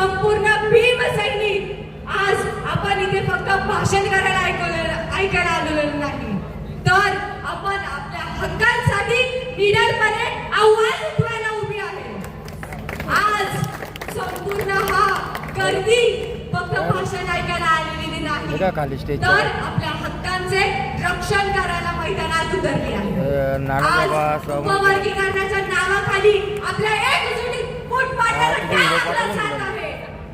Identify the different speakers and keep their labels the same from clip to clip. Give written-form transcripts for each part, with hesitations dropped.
Speaker 1: संपूर्ण भीमसैनिक आज आपण इथे फक्त भाषण करायला ऐकायला आलेलो नाही, तर आपण आपल्या हक्कांसाठी निडरपणे आवाज उठवायला उभी आहे. आज संपूर्ण हा गर्दी फक्त भाषण ऐकायला आलेली नाही, तर आपल्या हक्कांचे रक्षण करायला मैदानात उतरली आहे. आज उपवर्गीकरणाच्या नावाखाली आपल्या एकजुटीत फूट पाडण्याचा साथ आहे,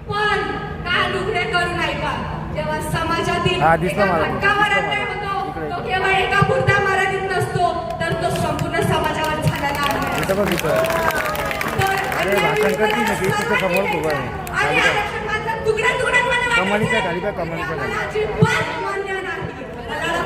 Speaker 1: पण कान उघडे करू नये का. जेव्हा समाजातील घटकावर अन्याय होतो तो केवळ एका पुरता मर्यादित नसतो, तर तो संपूर्ण समाजावर झालेला आहे.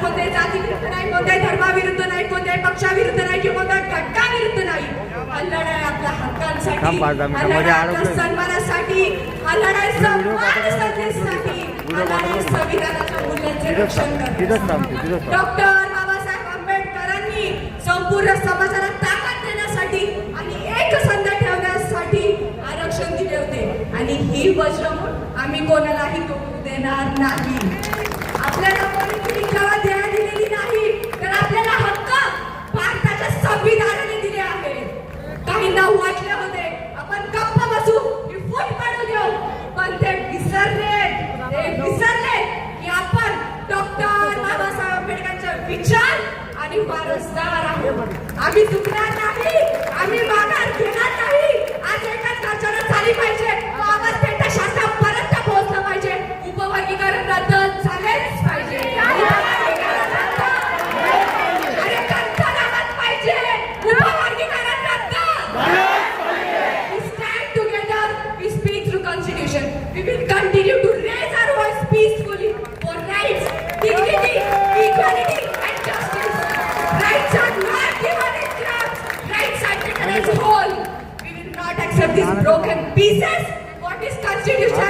Speaker 1: कोणत्याही जातीविरुद्ध नाही, कोणत्याही धर्माविरुद्ध नाही, कोणत्याही पक्षाविरुद्ध नाही, किंवा कोणत्याही घटकाविरुद्ध नाही. हा लढाई आपल्या हक्कांसाठी, हा लढाई आपल्या सन्मानासाठी, हा लढाई संविधानासाठी, हा लढाई संविधानाच्या मूल्यांचे रक्षण करते. डॉक्टर बाबासाहेब आंबेडकरांनी संपूर्ण समाजाला ताकद देण्यासाठी आणि एक संध ठेवण्यासाठी आरक्षण दिले होते, आणि ही वज्रमूठ आम्ही कोणालाही तोडू देणार नाही. आपल्याला कोणी जेव्हा देणं दिलेली नाही, तर आपल्याला हक्क भारताच्या संविधानाने दिले आहेत. काहींना वाटले होते आपण गप्प बसू, फूट पाडू देऊ, पण ते विसरले की आपण डॉक्टर बाबासाहेब आंबेडकरांचे विचार आणि वारसदार आहोत. आम्ही चुकणार नाही, आम्ही माघार घेणार नाही. आज एकच घटना झाली पाहिजे, तो आवाज थेट शासनापर्यंत पोहोचला पाहिजे. उपवर्गीकरण रद्द झालेच पाहिजे. We will continue to raise our voice peacefully for rights, dignity, equality and justice. Rights are not given in clubs. Rights are taken as whole. We will not accept these broken pieces. What is constitution?